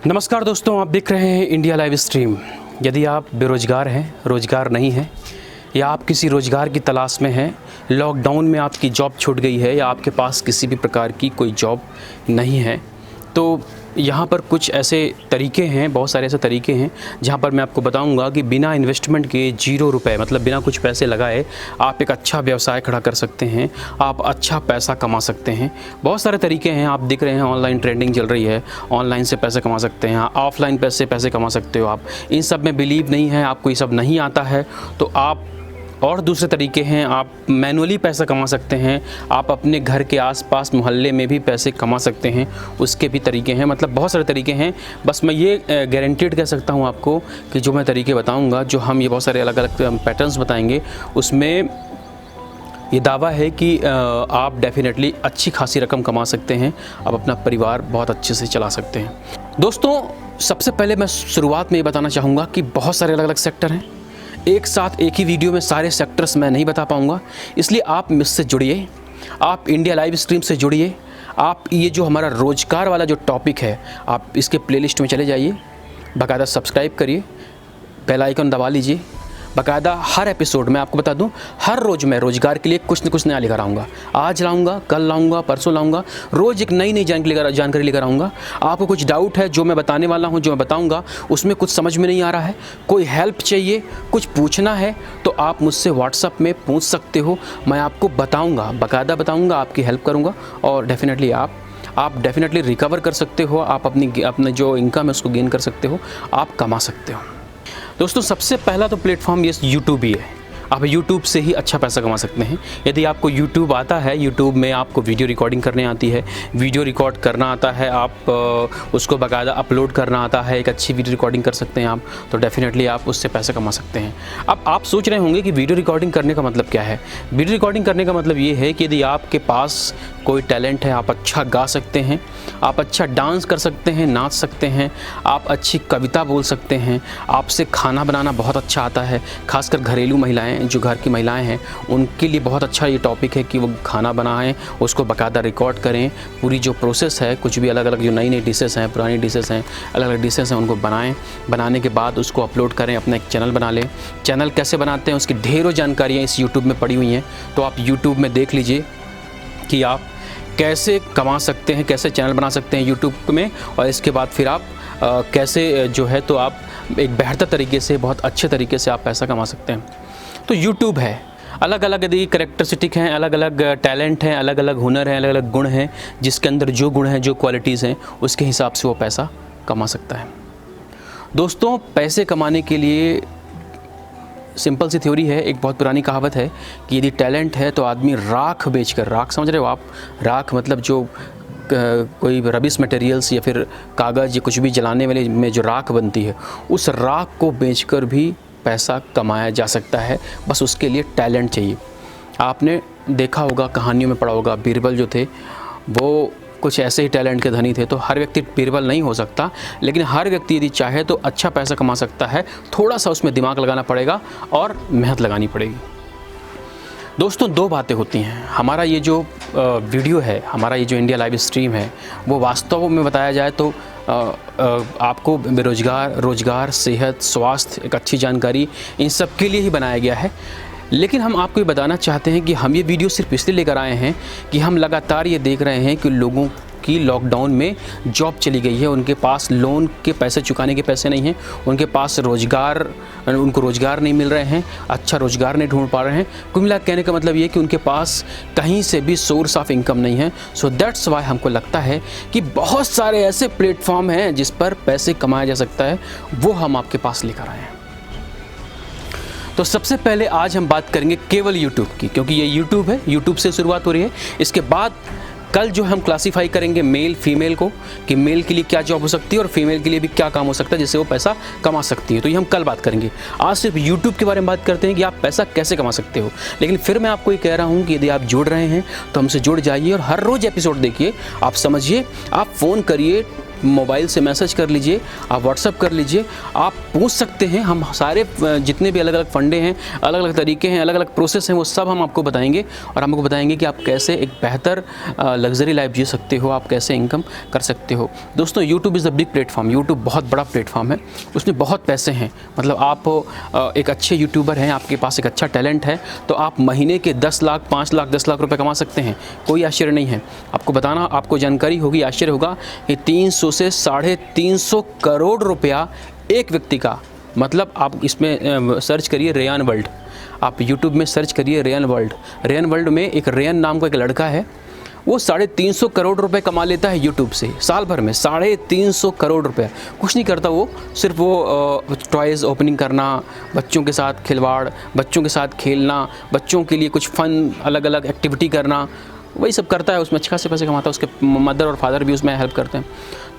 नमस्कार दोस्तों, आप देख रहे हैं इंडिया लाइव स्ट्रीम। यदि आप बेरोज़गार हैं, रोज़गार नहीं है, या आप किसी रोज़गार की तलाश में हैं, लॉकडाउन में आपकी जॉब छूट गई है या आपके पास किसी भी प्रकार की कोई जॉब नहीं है, तो यहाँ पर कुछ ऐसे तरीके हैं, बहुत सारे ऐसे तरीके हैं जहाँ पर मैं आपको बताऊँगा कि बिना इन्वेस्टमेंट के 0 रुपए, मतलब बिना कुछ पैसे लगाए आप एक अच्छा व्यवसाय खड़ा कर सकते हैं, आप अच्छा पैसा कमा सकते हैं। बहुत सारे तरीके हैं, आप देख रहे हैं ऑनलाइन ट्रेंडिंग चल रही है, ऑनलाइन से पैसे कमा सकते हैं, ऑफलाइन पैसे कमा सकते हो आप। इन सब में बिलीव नहीं है, आपको ये सब नहीं आता है, तो आप और दूसरे तरीके हैं, आप मैनुअली पैसा कमा सकते हैं, आप अपने घर के आसपास मोहल्ले में भी पैसे कमा सकते हैं, उसके भी तरीके हैं। मतलब बहुत सारे तरीके हैं। बस मैं ये गारंटीड कह सकता हूँ आपको कि जो मैं तरीके बताऊँगा, जो हम ये बहुत सारे अलग अलग पैटर्न्स बताएंगे, उसमें ये दावा है कि आप डेफिनेटली अच्छी खासी रकम कमा सकते हैं, आप अपना परिवार बहुत अच्छे से चला सकते हैं। दोस्तों, सबसे पहले मैं शुरुआत में ये बताना चाहूँगा कि बहुत सारे अलग अलग सेक्टर हैं, एक साथ एक ही वीडियो में सारे सेक्टर्स मैं नहीं बता पाऊँगा, इसलिए आप मुझसे जुड़िए, आप इंडिया लाइव स्ट्रीम से जुड़िए। आप ये जो हमारा रोज़गार वाला जो टॉपिक है, आप इसके प्लेलिस्ट में चले जाइए, बाकायदा सब्सक्राइब करिए, बेल आइकन दबा लीजिए। बाकायदा हर एपिसोड में आपको बता दूं, हर रोज़ मैं रोज़गार के लिए कुछ न कुछ नया लेकर आऊँगा। आज लाऊँगा, कल लाऊँगा, परसों लाऊँगा, रोज़ एक नई जानकारी लेकर आऊँगा। आपको कुछ डाउट है जो मैं बताने वाला हूँ, जो मैं बताऊँगा उसमें कुछ समझ में नहीं आ रहा है, कोई हेल्प चाहिए, कुछ पूछना है, तो आप मुझसे व्हाट्सएप में पूछ सकते हो। मैं आपको बताऊँगा, बाकायदा बताऊँगा, आपकी हेल्प करूँगा और डेफिनेटली आप डेफिनेटली रिकवर कर सकते हो। आप अपने जो इनकम है उसको गेन कर सकते हो, आप कमा सकते हो। दोस्तों, सबसे पहला तो प्लेटफॉर्म ये यूट्यूब ही है। आप यूट्यूब से ही अच्छा पैसा कमा सकते हैं। यदि आपको यूट्यूब आता है, यूट्यूब में आपको वीडियो रिकॉर्डिंग करने आती है, वीडियो रिकॉर्ड करना आता है, आप उसको बाकायदा अपलोड करना आता है, एक अच्छी वीडियो रिकॉर्डिंग कर सकते हैं आप, तो डेफिनेटली आप उससे पैसे कमा सकते हैं। अब आप सोच रहे होंगे कि वीडियो रिकॉर्डिंग करने का मतलब क्या है। वीडियो रिकॉर्डिंग करने का मतलब ये है कि यदि आपके पास कोई टैलेंट है, आप अच्छा गा सकते हैं, आप अच्छा डांस कर सकते हैं, नाच सकते हैं, आप अच्छी कविता बोल सकते हैं, आपसे खाना बनाना बहुत अच्छा आता है, खासकर घरेलू महिलाएं, जो घर की महिलाएं हैं, उनके लिए बहुत अच्छा ये टॉपिक है कि वो खाना बनाएं, उसको बाकायदा रिकॉर्ड करें, पूरी जो प्रोसेस है, कुछ भी अलग अलग जो नई डिशेस हैं, पुरानी डिशेस हैं, अलग अलग डिशेस हैं, उनको बनाएं, बनाने के बाद उसको अपलोड करें, अपना एक चैनल बना लें। चैनल कैसे बनाते हैं उसकी ढेरों जानकारियाँ इस यूट्यूब में पड़ी हुई हैं, तो आप यूट्यूब में देख लीजिए कि आप कैसे कमा सकते हैं, कैसे चैनल बना सकते हैं यूट्यूब में, और इसके बाद फिर आप कैसे जो है तो आप एक बेहतर तरीके से, बहुत अच्छे तरीके से आप पैसा कमा सकते हैं। तो यूट्यूब है, अलग अलग यदि करैक्टरिस्टिक हैं, अलग अलग टैलेंट हैं, अलग अलग हुनर हैं, अलग अलग गुण हैं, जिसके अंदर जो गुण हैं, जो क्वालिटीज़ हैं, उसके हिसाब से वो पैसा कमा सकता है। दोस्तों, पैसे कमाने के लिए सिंपल सी थ्योरी है, एक बहुत पुरानी कहावत है कि यदि टैलेंट है तो आदमी राख बेचकर, राख समझ रहे हो आप, राख मतलब जो कोई रबिश मटेरियल्स या फिर कागज़ या कुछ भी जलाने वाले में जो राख बनती है, उस राख को बेचकर भी पैसा कमाया जा सकता है। बस उसके लिए टैलेंट चाहिए। आपने देखा होगा, कहानियों में पढ़ा होगा, बीरबल जो थे वो कुछ ऐसे ही टैलेंट के धनी थे। तो हर व्यक्ति बीरबल नहीं हो सकता, लेकिन हर व्यक्ति यदि चाहे तो अच्छा पैसा कमा सकता है। थोड़ा सा उसमें दिमाग लगाना पड़ेगा और मेहनत लगानी पड़ेगी। दोस्तों, दो बातें होती हैं। हमारा ये जो वीडियो है, हमारा ये जो इंडिया लाइव स्ट्रीम है, वो वास्तव में बताया जाए तो आपको बेरोज़गार, रोज़गार, सेहत, स्वास्थ्य, एक अच्छी जानकारी, इन सब के लिए ही बनाया गया है। लेकिन हम आपको ये बताना चाहते हैं कि हम ये वीडियो सिर्फ इसलिए लेकर आए हैं कि हम लगातार ये देख रहे हैं कि लोगों की लॉकडाउन में जॉब चली गई है, उनके पास लोन के पैसे चुकाने के पैसे नहीं हैं, उनके पास उनको रोज़गार नहीं मिल रहे हैं, अच्छा रोज़गार नहीं ढूंढ पा रहे हैं। कुल मिला कहने का मतलब ये कि उनके पास कहीं से भी सोर्स ऑफ इनकम नहीं है। सो दैट्स वाई हमको लगता है कि बहुत सारे ऐसे प्लेटफॉर्म हैं जिस पर पैसे कमाया जा सकता है, वो हम आपके पास लेकर आए हैं। तो सबसे पहले आज हम बात करेंगे केवल यूट्यूब की, क्योंकि ये यूट्यूब है, यूट्यूब से शुरुआत हो रही है। इसके बाद कल जो हम क्लासीफाई करेंगे मेल फीमेल को, कि मेल के लिए क्या जॉब हो सकती है और फीमेल के लिए भी क्या काम हो सकता है जिससे वो पैसा कमा सकती है, तो ये हम कल बात करेंगे। आज सिर्फ यूट्यूब के बारे में बात करते हैं कि आप पैसा कैसे कमा सकते हो। लेकिन फिर मैं आपको ये कह रहा हूँ कि यदि आप जुड़ रहे हैं तो हमसे जुड़ जाइए और हर रोज़ एपिसोड देखिए, आप समझिए, आप फ़ोन करिए, मोबाइल से मैसेज कर लीजिए, आप व्हाट्सअप कर लीजिए, आप पूछ सकते हैं। हम सारे जितने भी अलग अलग फंडे हैं, अलग अलग तरीके हैं, अलग अलग प्रोसेस हैं, वो सब हम आपको बताएंगे और हम आपको बताएंगे कि आप कैसे एक बेहतर लग्जरी लाइफ जी सकते हो, आप कैसे इनकम कर सकते हो। दोस्तों, YouTube is a big platform. YouTube बहुत बड़ा प्लेटफॉर्म है, उसमें बहुत पैसे हैं। मतलब आप एक अच्छे यूट्यूबर हैं, आपके पास एक अच्छा टैलेंट है, तो आप महीने के 10 लाख, 5 लाख, 10 लाख रुपए कमा सकते हैं। कोई आश्चर्य नहीं है। आपको जानकारी होगी, आश्चर्य होगा कि 300 से 350 करोड़ रुपया एक व्यक्ति का, मतलब आप इसमें सर्च करिए रेयान वर्ल्ड, आप यूट्यूब में सर्च करिए रेयान वर्ल्ड। रेयान वर्ल्ड में एक रेयान नाम का एक लड़का है, वो 350 करोड़ रुपए कमा लेता है यूट्यूब से साल भर में। 350 करोड़ रुपए। कुछ नहीं करता वो, सिर्फ वो टॉयज़ ओपनिंग करना, बच्चों के साथ खिलवाड़, बच्चों के साथ खेलना, बच्चों के लिए कुछ फ़न अलग अलग एक्टिविटी करना, वही सब करता है। उसमें अच्छे खासे पैसे कमाता है, उसके मदर और फादर भी उसमें हेल्प करते हैं।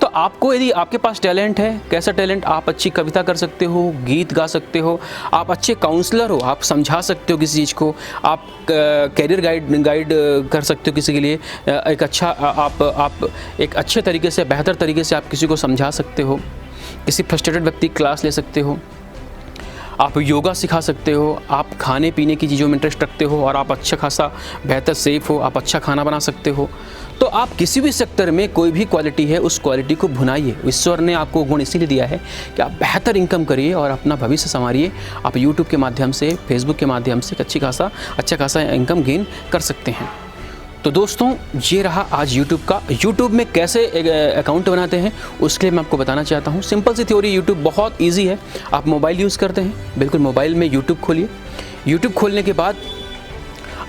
तो आपको, यदि आपके पास टैलेंट है, कैसा टैलेंट, आप अच्छी कविता कर सकते हो, गीत गा सकते हो, आप अच्छे काउंसलर हो, आप समझा सकते हो किसी चीज़ को, आप कैरियर गाइड कर सकते हो किसी के लिए, एक अच्छा आप एक अच्छे तरीके से, बेहतर तरीके से आप किसी को समझा सकते हो, किसी फ्रस्ट्रेटेड व्यक्ति की क्लास ले सकते हो, आप योगा सिखा सकते हो, आप खाने पीने की चीज़ों में इंटरेस्ट रखते हो और आप अच्छा खासा बेहतर सेफ हो, आप अच्छा खाना बना सकते हो, तो आप किसी भी सेक्टर में कोई भी क्वालिटी है, उस क्वालिटी को भुनाइए। ईश्वर ने आपको गुण इसीलिए दिया है कि आप बेहतर इनकम करिए और अपना भविष्य संवारिए। आप यूट्यूब के माध्यम से, फेसबुक के माध्यम से अच्छा खासा इनकम गेन कर सकते हैं। तो दोस्तों, ये रहा आज यूट्यूब का। यूट्यूब में कैसे एक अकाउंट बनाते हैं उसके लिए मैं आपको बताना चाहता हूँ। सिंपल सी थ्योरी, यूट्यूब बहुत इजी है। आप मोबाइल यूज़ करते हैं, बिल्कुल मोबाइल में यूट्यूब खोलिए। यूट्यूब खोलने के बाद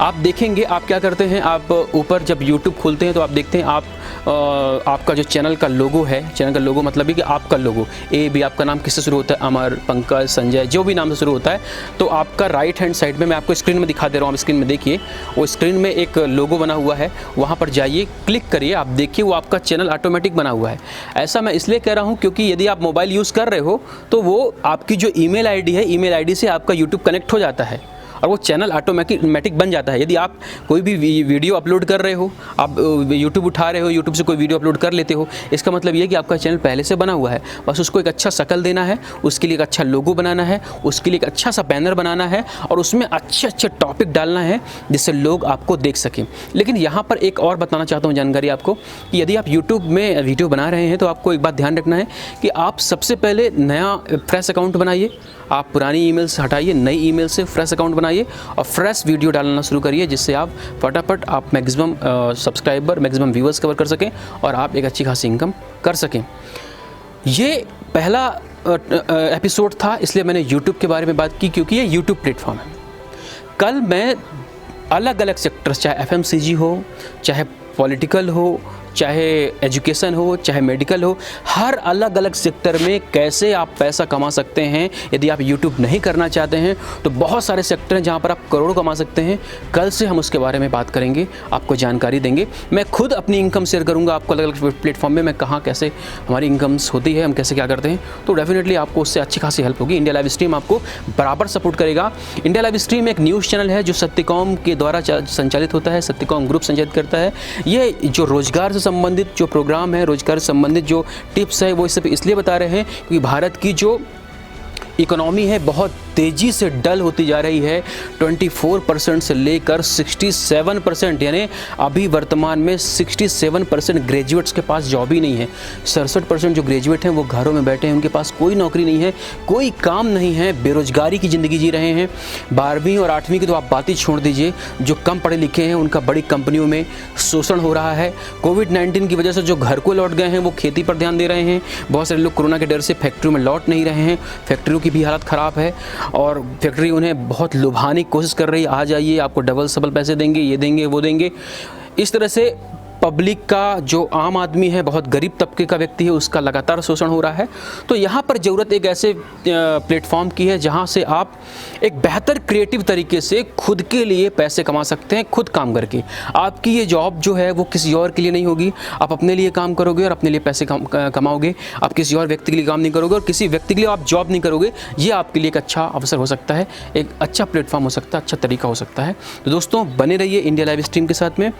आप देखेंगे, आप क्या करते हैं, आप ऊपर जब यूट्यूब खोलते हैं तो आप देखते हैं आपका जो चैनल का लोगो है, चैनल का लोगो मतलब है कि आपका लोगो, भी आपका नाम किससे शुरू होता है, अमर, पंकज, संजय, जो भी नाम से शुरू होता है, तो आपका राइट हैंड साइड में, मैं आपको स्क्रीन में दिखा दे रहा हूँ, आप स्क्रीन में देखिए, वो स्क्रीन में एक लोगो बना हुआ है, वहाँ पर जाइए, क्लिक करिए, आप देखिए वो आपका चैनल ऑटोमेटिक बना हुआ है। ऐसा मैं इसलिए कह रहा हूँ क्योंकि यदि आप मोबाइल यूज़ कर रहे हो तो वो आपकी जो ईमेल आईडी है, ईमेल आईडी से आपका यूट्यूब कनेक्ट हो जाता है और वो चैनल ऑटोमेटिक बन जाता है। यदि आप कोई भी वीडियो अपलोड कर रहे हो, आप यूट्यूब उठा रहे हो, यूट्यूब से कोई वीडियो अपलोड कर लेते हो, इसका मतलब ये है कि आपका चैनल पहले से बना हुआ है, बस उसको एक अच्छा शक्ल देना है, उसके लिए एक अच्छा लोगो बनाना है, उसके लिए एक अच्छा सा बैनर बनाना है और उसमें अच्छे टॉपिक डालना है जिससे लोग आपको देख सकें। लेकिन यहाँ पर एक और बताना चाहता हूँ जानकारी आपको कि यदि आप यूट्यूब में वीडियो बना रहे हैं तो आपको एक बात ध्यान रखना है कि आप सबसे पहले नया फ्रेश अकाउंट बनाइए। आप पुरानी ईमेल से हटाइए, नई ईमेल से फ्रेश अकाउंट बनाइए और फ्रेश वीडियो डालना शुरू करिए, जिससे आप फटाफट आप maximum subscriber, maximum viewers cover कर सकें और आप एक अच्छी खासी इनकम कर सकें। ये पहला एपिसोड था, इसलिए मैंने यूट्यूब के बारे में बात की क्योंकि ये यूट्यूब प्लेटफॉर्म है। कल मैं अलग अलग सेक्टर्स, चाहे FMCG हो, चाहे पॉलिटिकल हो, चाहे एजुकेशन हो, चाहे मेडिकल हो, हर अलग अलग सेक्टर में कैसे आप पैसा कमा सकते हैं। यदि आप यूट्यूब नहीं करना चाहते हैं तो बहुत सारे सेक्टर हैं जहां पर आप करोड़ कमा सकते हैं। कल से हम उसके बारे में बात करेंगे, आपको जानकारी देंगे। मैं खुद अपनी इनकम शेयर करूंगा आपको अलग अलग प्लेटफॉर्म में, मैं कहाँ कैसे हमारी इनकम्स होती है, हम कैसे क्या करते हैं, तो डेफिनेटली आपको उससे अच्छी खासी हेल्प होगी। इंडिया लाइव स्ट्रीम आपको बराबर सपोर्ट करेगा। इंडिया लाइव स्ट्रीम एक न्यूज़ चैनल है जो सत्यकॉम के द्वारा संचालित होता है, सत्यकॉम ग्रुप संचालित करता है। ये जो रोजगार संबंधित जो प्रोग्राम है, रोजगार संबंधित जो टिप्स है, वो सब इसलिए बता रहे हैं क्योंकि भारत की जो इकोनॉमी है बहुत तेज़ी से डल होती जा रही है। 24% से लेकर 67%, यानी अभी वर्तमान में 67% ग्रेजुएट्स के पास जॉब ही नहीं है। 67% जो ग्रेजुएट हैं वो घरों में बैठे हैं, उनके पास कोई नौकरी नहीं है, कोई काम नहीं है, बेरोजगारी की ज़िंदगी जी रहे हैं। 12वीं और 8वीं की तो आप बात ही छोड़ दीजिए, जो कम पढ़े लिखे हैं उनका बड़ी कंपनियों में शोषण हो रहा है। कोविड-19 की वजह से जो घर को लौट गए हैं वो खेती पर ध्यान दे रहे हैं। बहुत सारे लोग कोरोना के डर से फैक्ट्रियों में लौट नहीं रहे हैं, फैक्ट्रियों की भी हालत ख़राब है और फैक्ट्री उन्हें बहुत लुभाने की कोशिश कर रही है, आ जाइए आपको डबल सबल पैसे देंगे, ये देंगे वो देंगे। इस तरह से पब्लिक का, जो आम आदमी है, बहुत गरीब तबके का व्यक्ति है, उसका लगातार शोषण हो रहा है। तो यहाँ पर ज़रूरत एक ऐसे प्लेटफॉर्म की है जहाँ से आप एक बेहतर क्रिएटिव तरीके से खुद के लिए पैसे कमा सकते हैं, खुद काम करके। आपकी ये जॉब जो है वो किसी और के लिए नहीं होगी, आप अपने लिए काम करोगे और अपने लिए पैसे कमाओगे। आप किसी और व्यक्ति के लिए काम नहीं करोगे और किसी व्यक्ति के लिए आप जॉब नहीं करोगे। ये आपके लिए एक अच्छा अवसर हो सकता है, एक अच्छा प्लेटफॉर्म हो सकता है, अच्छा तरीका हो सकता है। तो दोस्तों, बने रहिए इंडिया लाइव स्ट्रीम के साथ में।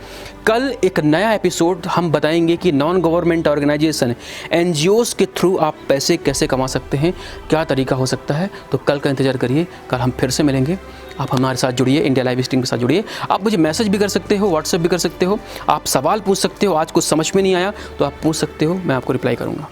कल एक नया एपिसोड हम बताएंगे कि नॉन गवर्नमेंट ऑर्गेनाइजेशन NGOs के थ्रू आप पैसे कैसे कमा सकते हैं, क्या तरीका हो सकता है। तो कल का इंतज़ार करिए, कल हम फिर से मिलेंगे। आप हमारे साथ जुड़िए, इंडिया लाइव स्ट्रीम के साथ जुड़िए। आप मुझे मैसेज भी कर सकते हो, व्हाट्सएप भी कर सकते हो, आप सवाल पूछ सकते हो। आज कुछ समझ में नहीं आया तो आप पूछ सकते हो, मैं आपको रिप्लाई करूँगा।